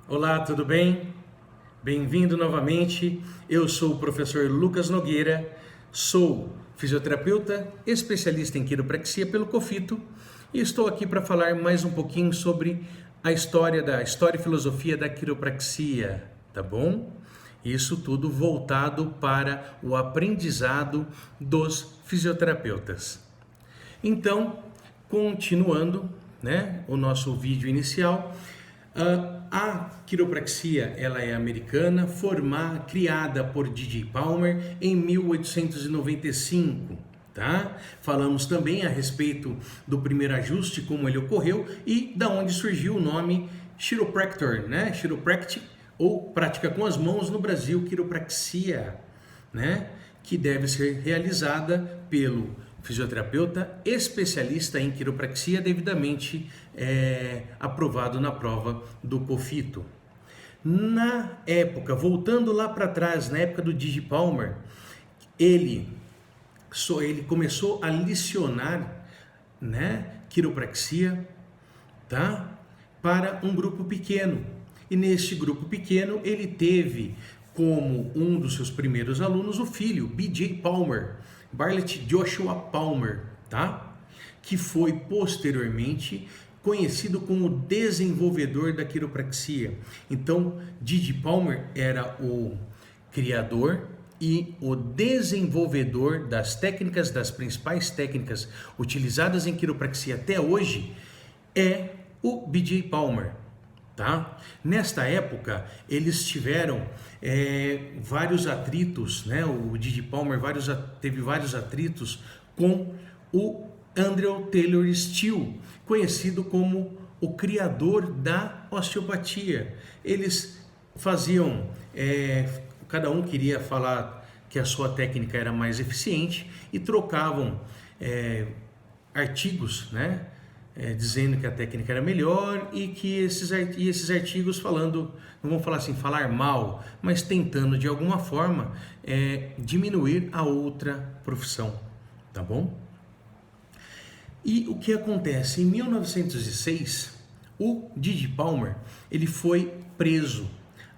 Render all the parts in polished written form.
Olá, tudo bem? Bem-vindo novamente. Eu sou o professor Lucas Nogueira, sou fisioterapeuta, especialista em quiropraxia pelo COFITO e estou aqui para falar mais um pouquinho sobre a história e filosofia da quiropraxia, tá bom? Isso tudo voltado para o aprendizado dos fisioterapeutas. Então, continuando, o nosso vídeo inicial, a quiropraxia ela é americana, criada por D.J. Palmer em 1895. Tá? Falamos também a respeito do primeiro ajuste, como ele ocorreu e da onde surgiu o nome chiropractor, Chiropractic ou prática com as mãos no Brasil, quiropraxia, que deve ser realizada pelo fisioterapeuta especialista em quiropraxia devidamente aprovado na prova do COFITO. Na época, voltando lá para trás, na época do D.J. Palmer, ele começou a licionar quiropraxia, tá? Para um grupo pequeno. E neste grupo pequeno ele teve como um dos seus primeiros alunos o filho, B.J. Palmer, Bartlett Joshua Palmer, tá? Que foi posteriormente conhecido como desenvolvedor da quiropraxia. Então, D.J. Palmer era o criador e o desenvolvedor das principais técnicas utilizadas em quiropraxia até hoje é o B.J. Palmer. Tá? Nesta época, eles tiveram vários atritos, O D.J. Palmer teve vários atritos com o Andrew Taylor Still, conhecido como o criador da osteopatia. Eles faziam, cada um queria falar que a sua técnica era mais eficiente e trocavam artigos, dizendo que a técnica era melhor e que esses artigos falando, não vamos falar assim, falar mal, mas tentando de alguma forma diminuir a outra profissão, tá bom? E o que acontece? Em 1906, o D.J. Palmer ele foi preso,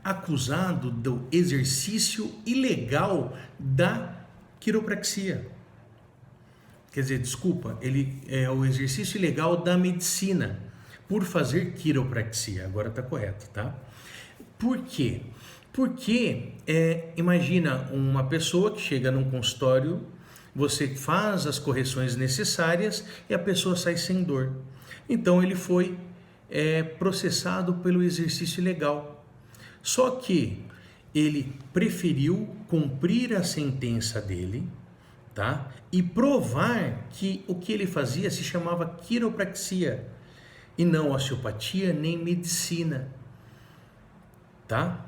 acusado do exercício ilegal da quiropraxia. Quer dizer, desculpa, ele é o exercício ilegal da medicina por fazer quiropraxia. Agora está correto, tá? Por quê? Porque, imagina uma pessoa que chega num consultório, você faz as correções necessárias e a pessoa sai sem dor. Então ele foi processado pelo exercício ilegal. Só que ele preferiu cumprir a sentença dele, tá? E provar que o que ele fazia se chamava quiropraxia e não osteopatia nem medicina, tá?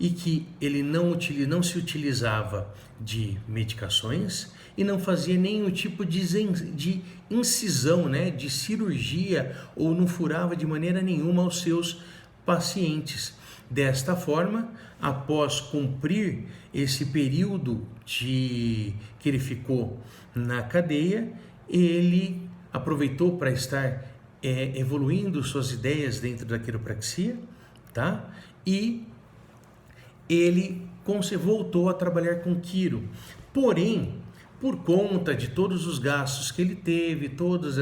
E que ele não se utilizava de medicações e não fazia nenhum tipo de incisão, de cirurgia, ou não furava de maneira nenhuma os seus pacientes. Desta forma, após cumprir esse período que ele ficou na cadeia, ele aproveitou para estar evoluindo suas ideias dentro da quiropraxia, tá? E ele voltou a trabalhar com quiro. Porém, por conta de todos os gastos que ele teve, todos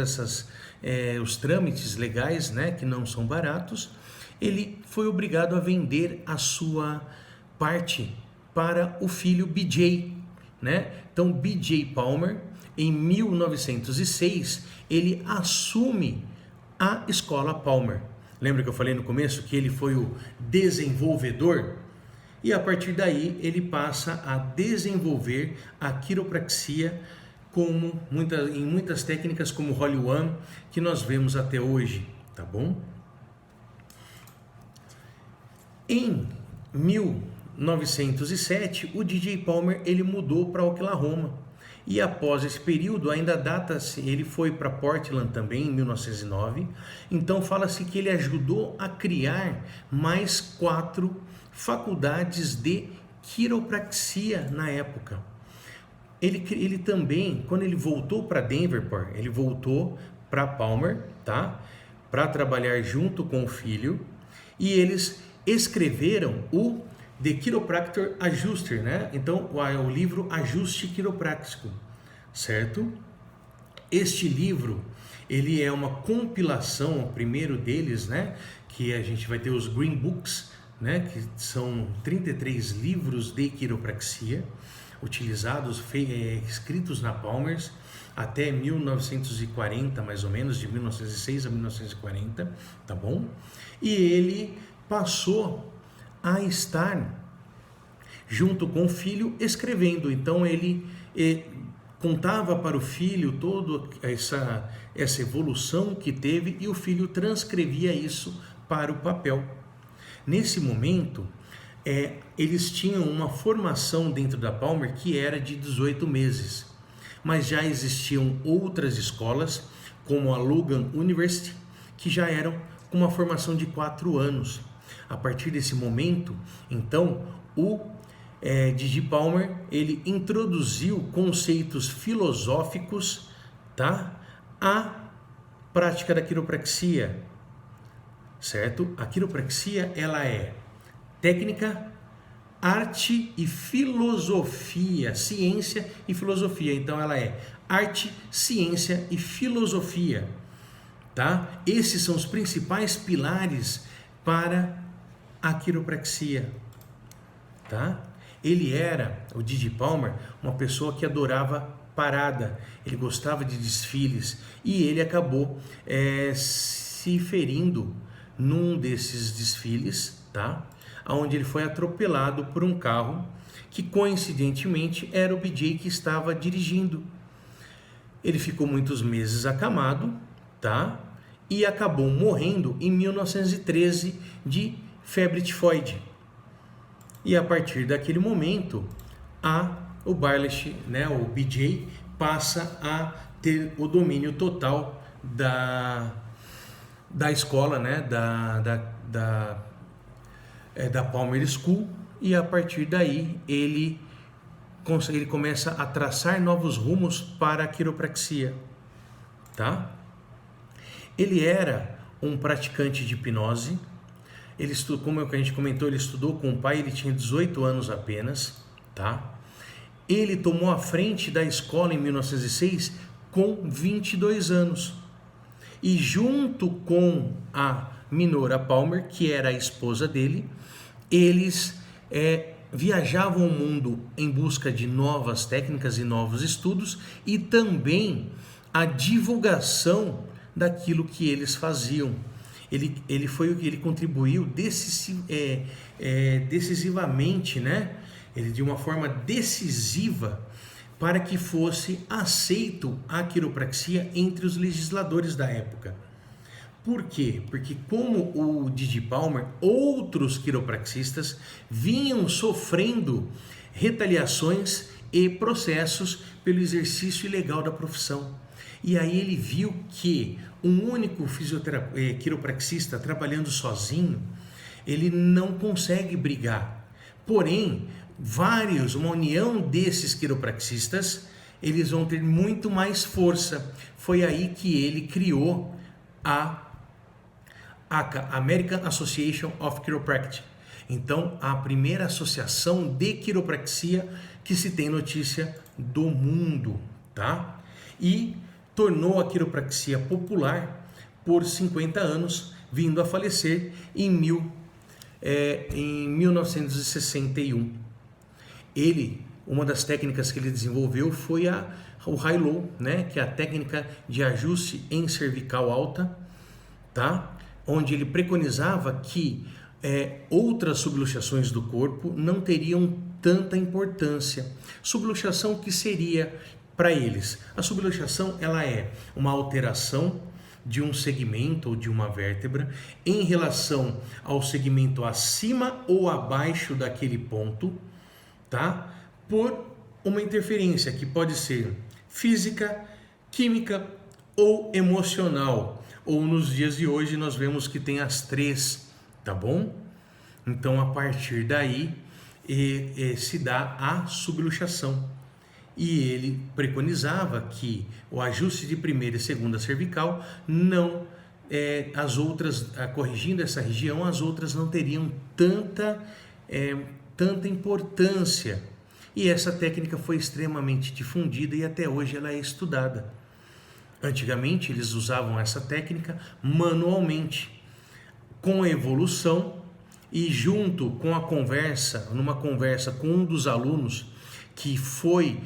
os trâmites legais, que não são baratos, ele foi obrigado a vender a sua parte para o filho B.J., Então, B.J. Palmer, em 1906, ele assume a Escola Palmer. Lembra que eu falei no começo que ele foi o desenvolvedor? E a partir daí, ele passa a desenvolver a quiropraxia em muitas técnicas como Holy One, que nós vemos até hoje, tá bom? Em 1907, o D.J. Palmer ele mudou para Oklahoma e após esse período ainda data-se, ele foi para Portland também em 1909, então fala-se que ele ajudou a criar mais 4 faculdades de quiropraxia na época. Ele também, quando ele voltou para Denver, ele voltou para Palmer, tá? Para trabalhar junto com o filho, e eles escreveram o The Chiropractor Adjuster, né? Então, o livro Ajuste Quiroprático, certo? Este livro, ele é uma compilação, o primeiro deles, né? Que a gente vai ter os Green Books, né? Que são 33 livros de quiropraxia, utilizados, escritos na Palmers, até 1940, mais ou menos, de 1906 a 1940, tá bom? E ele passou a estar junto com o filho escrevendo. Então ele contava para o filho toda essa evolução que teve e o filho transcrevia isso para o papel. Nesse momento, eles tinham uma formação dentro da Palmer que era de 18 meses, mas já existiam outras escolas, como a Logan University, que já eram com uma formação de 4 anos. A partir desse momento, então, o Didi Palmer, ele introduziu conceitos filosóficos, tá, à prática da quiropraxia, certo? A quiropraxia, ela é técnica, arte e filosofia, ciência e filosofia. Então ela é arte, ciência e filosofia, tá? Esses são os principais pilares para a quiropraxia, tá? Ele era, o Didi Palmer, uma pessoa que adorava parada, ele gostava de desfiles e ele acabou se ferindo num desses desfiles, tá? Onde ele foi atropelado por um carro que coincidentemente era o BJ que estava dirigindo. Ele ficou muitos meses acamado, tá? E acabou morrendo em 1913 de febre tifoide. E a partir daquele momento, o Bartlett, né, o BJ, passa a ter o domínio total da escola, né, da Palmer School, e a partir daí ele começa a traçar novos rumos para a quiropraxia, tá? Ele era um praticante de hipnose, ele estudou, como a gente comentou, ele estudou com o pai, ele tinha 18 anos apenas, tá? Ele tomou a frente da escola em 1906 com 22 anos, e junto com a Minora Palmer, que era a esposa dele, eles viajavam o mundo em busca de novas técnicas e novos estudos e também a divulgação daquilo que eles faziam. Ele contribuiu decisivamente, né? Ele de uma forma decisiva para que fosse aceito a quiropraxia entre os legisladores da época. Por quê? Porque como o Didi Palmer, outros quiropraxistas vinham sofrendo retaliações e processos pelo exercício ilegal da profissão. E aí ele viu que um único quiropraxista trabalhando sozinho, ele não consegue brigar. Porém, uma união desses quiropraxistas, eles vão ter muito mais força. Foi aí que ele criou a ACA, American Association of Chiropractic. Então, a primeira associação de quiropraxia que se tem notícia do mundo, tá? E tornou a quiropraxia popular por 50 anos, vindo a falecer em 1961. Uma das técnicas que ele desenvolveu foi o high-low, né? Que é a técnica de ajuste em cervical alta, tá? Onde ele preconizava que outras subluxações do corpo não teriam tanta importância. Subluxação que seria para eles? A subluxação, ela é uma alteração de um segmento ou de uma vértebra em relação ao segmento acima ou abaixo daquele ponto, tá? Por uma interferência que pode ser física, química ou emocional. Ou nos dias de hoje nós vemos que tem as três, tá bom? Então a partir daí se dá a subluxação. E ele preconizava que o ajuste de primeira e segunda cervical não as outras, corrigindo essa região, as outras não teriam tanta importância. E essa técnica foi extremamente difundida e até hoje ela é estudada. Antigamente eles usavam essa técnica manualmente. Com a evolução e junto com a conversa, numa conversa com um dos alunos que foi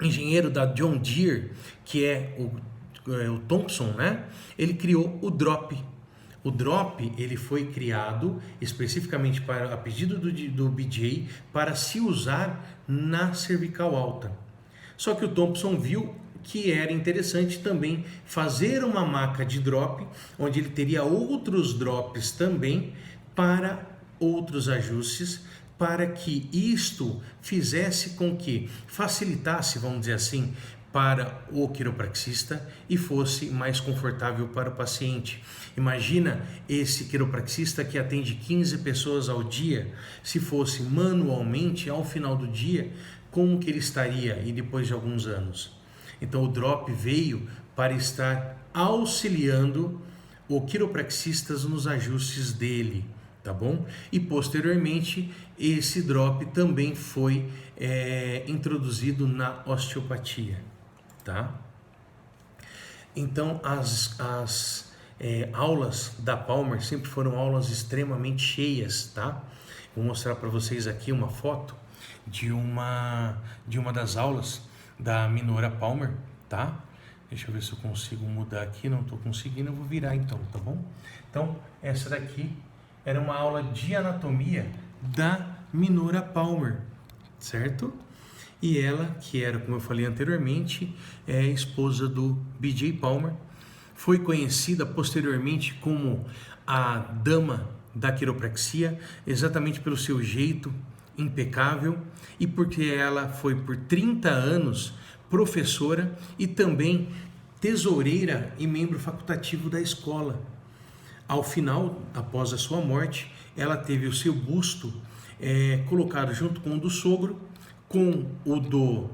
engenheiro da John Deere, que é o Thompson, né? Ele criou o drop. O drop ele foi criado especificamente a pedido do BJ para se usar na cervical alta. Só que o Thompson viu que era interessante também fazer uma maca de drop, onde ele teria outros drops também para outros ajustes, para que isto fizesse com que facilitasse, vamos dizer assim, para o quiropraxista e fosse mais confortável para o paciente. Imagina esse quiropraxista que atende 15 pessoas ao dia, se fosse manualmente ao final do dia, como que ele estaria e depois de alguns anos? Então o drop veio para estar auxiliando o quiropraxistas nos ajustes dele, tá bom? E posteriormente esse drop também foi introduzido na osteopatia, tá? Então as aulas da Palmer sempre foram aulas extremamente cheias, tá? Vou mostrar para vocês aqui uma foto de uma das aulas da Minora Palmer, tá? Deixa eu ver se eu consigo mudar aqui, não estou conseguindo, eu vou virar então, tá bom? Então, essa daqui era uma aula de anatomia da Minora Palmer, certo? E ela, que era, como eu falei anteriormente, esposa do BJ Palmer, foi conhecida posteriormente como a dama da quiropraxia, exatamente pelo seu jeito impecável e porque ela foi por 30 anos professora e também tesoureira e membro facultativo da escola. Ao final, após a sua morte, ela teve o seu busto colocado junto com o do sogro, com o do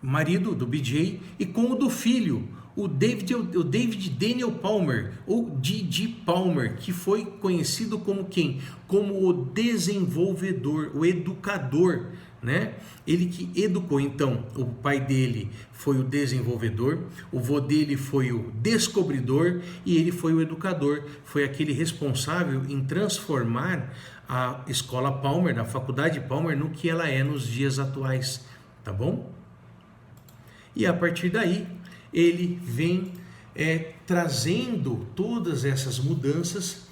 marido, do BJ, e com o do filho, o David Daniel Palmer, ou D.D. Palmer, que foi conhecido como quem? Como o desenvolvedor, o educador, né? Ele que educou. Então, o pai dele foi o desenvolvedor, o vô dele foi o descobridor e ele foi o educador, foi aquele responsável em transformar a escola Palmer, a faculdade Palmer, no que ela é nos dias atuais, tá bom? E a partir daí, ele vem trazendo todas essas mudanças,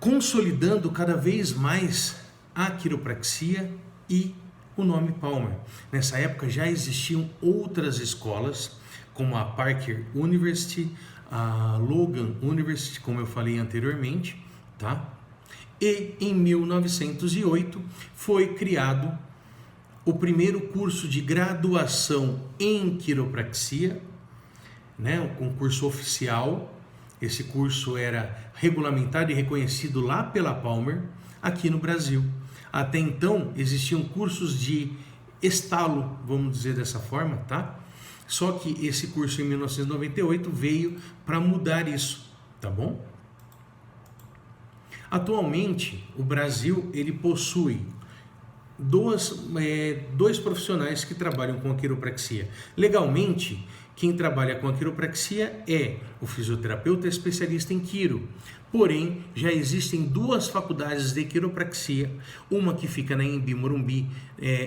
consolidando cada vez mais a quiropraxia e o nome Palmer. Nessa época já existiam outras escolas, como a Parker University, a Logan University, como eu falei anteriormente, tá? E em 1908 foi criado o primeiro curso de graduação em quiropraxia, né, um concurso oficial. Esse curso era regulamentado e reconhecido lá pela Palmer, aqui no Brasil. Até então existiam cursos de estalo, vamos dizer dessa forma, tá? Só que esse curso em 1998 veio para mudar isso, tá bom? Atualmente o Brasil ele possui dois profissionais que trabalham com a quiropraxia. Legalmente, quem trabalha com a quiropraxia é o fisioterapeuta especialista em quiro. Porém, já existem duas faculdades de quiropraxia, uma que fica na Anhembi Morumbi,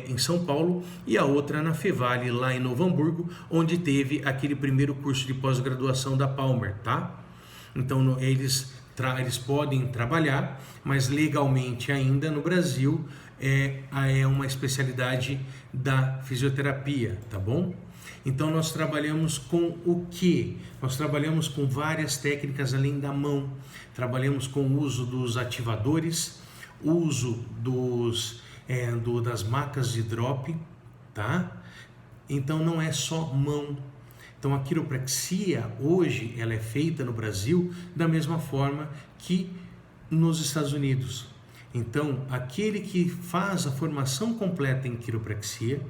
em São Paulo, e a outra na Fevale, lá em Novo Hamburgo, onde teve aquele primeiro curso de pós-graduação da Palmer, tá? Então, eles podem trabalhar, mas legalmente ainda no Brasil é uma especialidade da fisioterapia, tá bom? Então nós trabalhamos com o que? Nós trabalhamos com várias técnicas além da mão, trabalhamos com o uso dos ativadores, uso das macas de drop, tá? Então não é só mão. Então a quiropraxia hoje ela é feita no Brasil da mesma forma que nos Estados Unidos. Então aquele que faz a formação completa em quiropraxia,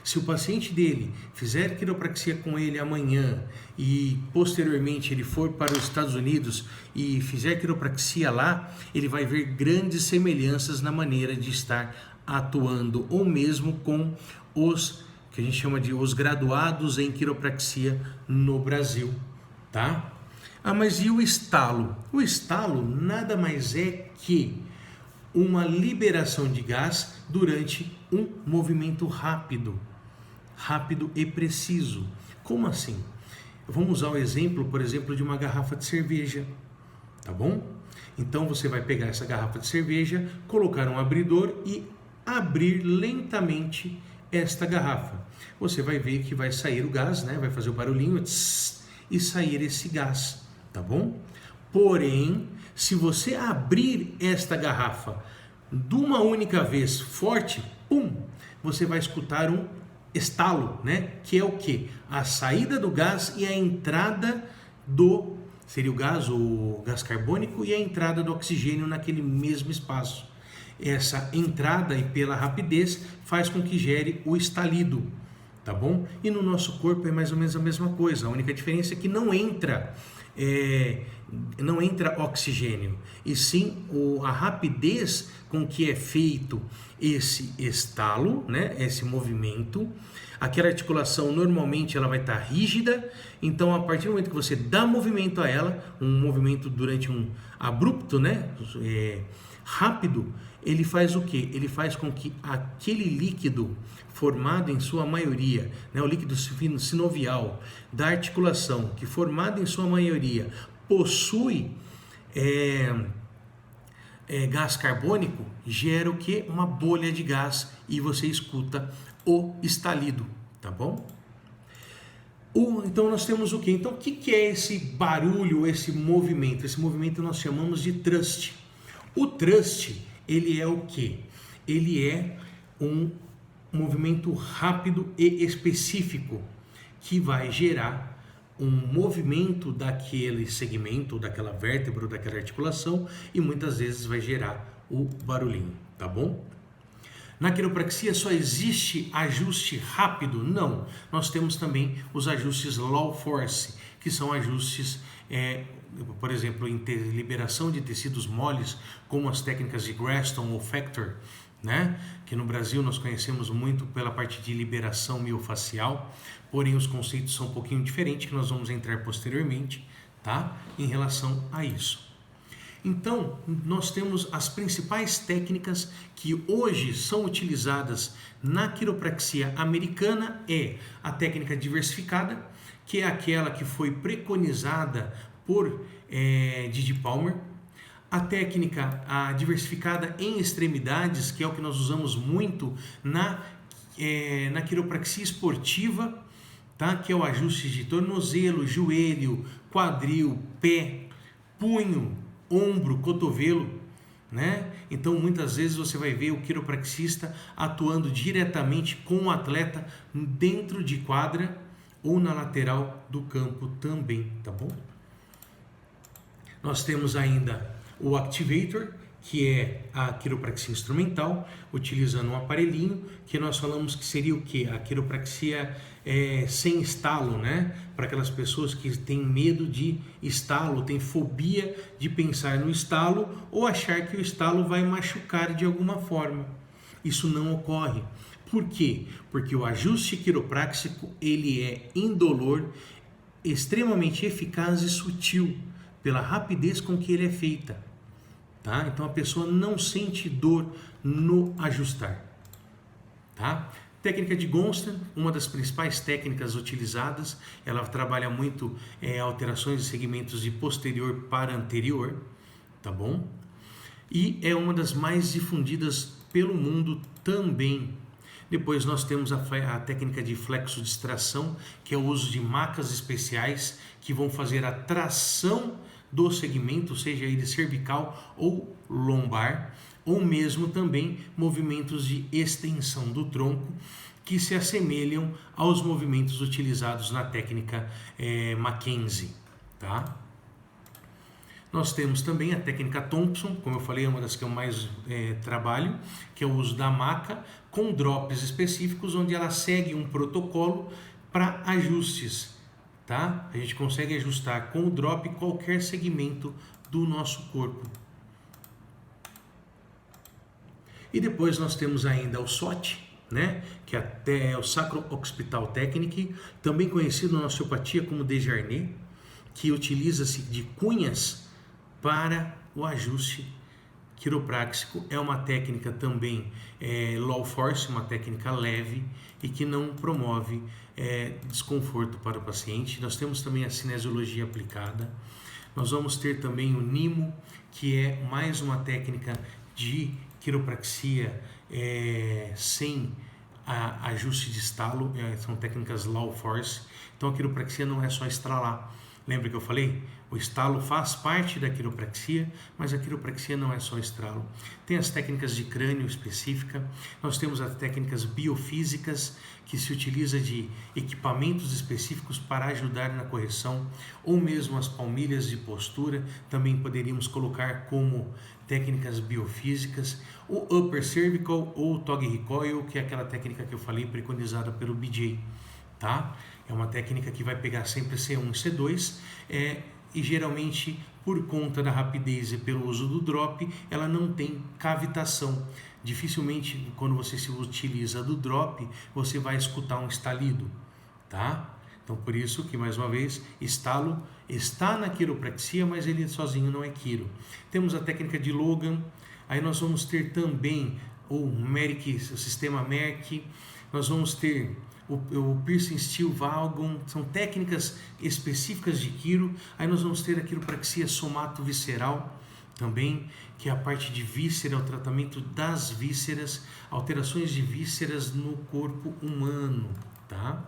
Se o paciente dele fizer quiropraxia com ele amanhã e posteriormente ele for para os Estados Unidos e fizer quiropraxia lá, ele vai ver grandes semelhanças na maneira de estar atuando, ou mesmo com os que a gente chama de os graduados em quiropraxia no Brasil, tá? Ah, mas e o estalo? O estalo nada mais é que uma liberação de gás durante um movimento rápido e preciso. Como assim? Vamos usar o exemplo, por exemplo, de uma garrafa de cerveja, tá bom? Então você vai pegar essa garrafa de cerveja, colocar um abridor e abrir lentamente esta garrafa. Você vai ver que vai sair o gás, né? Vai fazer o barulhinho tss, e sair esse gás, tá bom? Porém, se você abrir esta garrafa de uma única vez forte, pum, você vai escutar um estalo, né? Que é o que? A saída do gás e a entrada do, seria o gás carbônico e a entrada do oxigênio naquele mesmo espaço. Essa entrada e pela rapidez faz com que gere o estalido, tá bom? E no nosso corpo é mais ou menos a mesma coisa, a única diferença é que não entra oxigênio, e sim a rapidez com que é feito esse estalo, né? Esse movimento. Aquela articulação normalmente ela vai estar rígida, então a partir do momento que você dá movimento a ela, um movimento durante um abrupto, né? Rápido, ele faz o que? Ele faz com que aquele líquido formado em sua maioria, né, o líquido sinovial da articulação, que formado em sua maioria possui gás carbônico, gera o que? Uma bolha de gás e você escuta o estalido, tá bom? Então nós temos o que? Então o que é esse barulho, esse movimento? Esse movimento nós chamamos de thrust. O thrust, ele é o que? Ele é um movimento rápido e específico que vai gerar um movimento daquele segmento, daquela vértebra, ou daquela articulação, e muitas vezes vai gerar o barulhinho, tá bom? Na quiropraxia só existe ajuste rápido? Não. Nós temos também os ajustes low force, que são ajustes, por exemplo, em liberação de tecidos moles, como as técnicas de Graston ou Factor, né? Que no Brasil nós conhecemos muito pela parte de liberação miofacial, porém os conceitos são um pouquinho diferentes, que nós vamos entrar posteriormente, tá? Em relação a isso. Então, nós temos as principais técnicas que hoje são utilizadas na quiropraxia americana, a técnica diversificada, que é aquela que foi preconizada por Didi Palmer, a técnica diversificada em extremidades, que é o que nós usamos muito na quiropraxia esportiva, tá? Que é o ajuste de tornozelo, joelho, quadril, pé, punho, ombro, cotovelo, né? Então muitas vezes você vai ver o quiropraxista atuando diretamente com o atleta dentro de quadra ou na lateral do campo também, tá bom? Nós temos ainda o Activator, que é a quiropraxia instrumental, utilizando um aparelhinho, que nós falamos que seria o quê? A quiropraxia sem estalo, né? Para aquelas pessoas que têm medo de estalo, têm fobia de pensar no estalo ou achar que o estalo vai machucar de alguma forma. Isso não ocorre. Por quê? Porque o ajuste quiropráxico, ele é indolor, extremamente eficaz e sutil, pela rapidez com que ele é feita. Tá? Então a pessoa não sente dor no ajustar. Tá? Técnica de Gonstein, uma das principais técnicas utilizadas, ela trabalha muito alterações de segmentos de posterior para anterior, tá bom? E é uma das mais difundidas pelo mundo também. Depois nós temos a técnica de flexodistração, que é o uso de macas especiais que vão fazer a tração do segmento, seja ele cervical ou lombar, ou mesmo também movimentos de extensão do tronco, que se assemelham aos movimentos utilizados na técnica Mackenzie, tá? Nós temos também a técnica Thompson, como eu falei, é uma das que eu mais trabalho, que é o uso da maca com drops específicos, onde ela segue um protocolo para ajustes, tá? A gente consegue ajustar com o drop qualquer segmento do nosso corpo. E depois nós temos ainda o SOT, né? Que até é o Sacro-Occipital Technique, também conhecido na osteopatia como Desjardins, que utiliza-se de cunhas para o ajuste quiropráxico. É uma técnica também low force, uma técnica leve e que não promove desconforto para o paciente. Nós temos também a cinesiologia aplicada. Nós vamos ter também o NIMO, que é mais uma técnica de quiropraxia sem ajuste de estalo, são técnicas low force. Então a quiropraxia não é só estralar. Lembra que eu falei? O estalo faz parte da quiropraxia, mas a quiropraxia não é só estralo. Tem as técnicas de crânio específica, nós temos as técnicas biofísicas, que se utiliza de equipamentos específicos para ajudar na correção, ou mesmo as palmilhas de postura, também poderíamos colocar como técnicas biofísicas, o upper cervical ou o Tog recoil, que é aquela técnica que eu falei, preconizada pelo BJ, tá? É uma técnica que vai pegar sempre C1 e C2, e geralmente, por conta da rapidez e pelo uso do drop, ela não tem cavitação. Dificilmente, quando você se utiliza do drop, você vai escutar um estalido, tá? Então, por isso que, mais uma vez, estalo está na quiropraxia, mas ele sozinho não é quiro. Temos a técnica de Logan, aí nós vamos ter também o Merck, o sistema Merck, nós vamos ter o Piercing Steel Valgon, são técnicas específicas de quiro. Aí nós vamos ter a quiropraxia somato-visceral também, que é a parte de víscera, o tratamento das vísceras, alterações de vísceras no corpo humano, tá?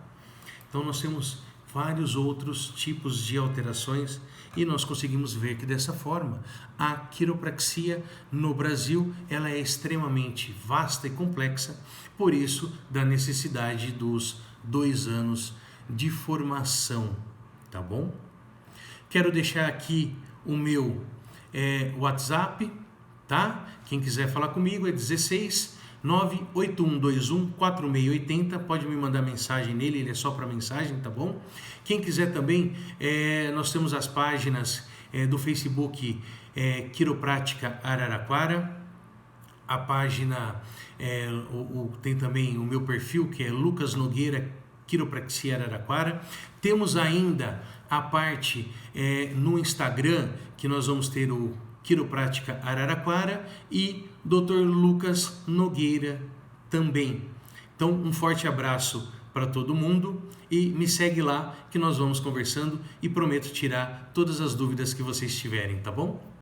Então nós temos vários outros tipos de alterações e nós conseguimos ver que dessa forma a quiropraxia no Brasil ela é extremamente vasta e complexa, por isso da necessidade dos 2 anos de formação, tá bom? Quero deixar aqui o meu WhatsApp, tá? Quem quiser falar comigo é 16 98121 4680, pode me mandar mensagem nele, ele é só para mensagem, tá bom? Quem quiser também, nós temos as páginas do Facebook Quiroprática Araraquara, a página, tem também o meu perfil que é Lucas Nogueira Quiropraxia Araraquara. Temos ainda a parte no Instagram, que nós vamos ter o Quiroprática Araraquara e Dr. Lucas Nogueira também. Então, um forte abraço para todo mundo e me segue lá que nós vamos conversando e prometo tirar todas as dúvidas que vocês tiverem, tá bom?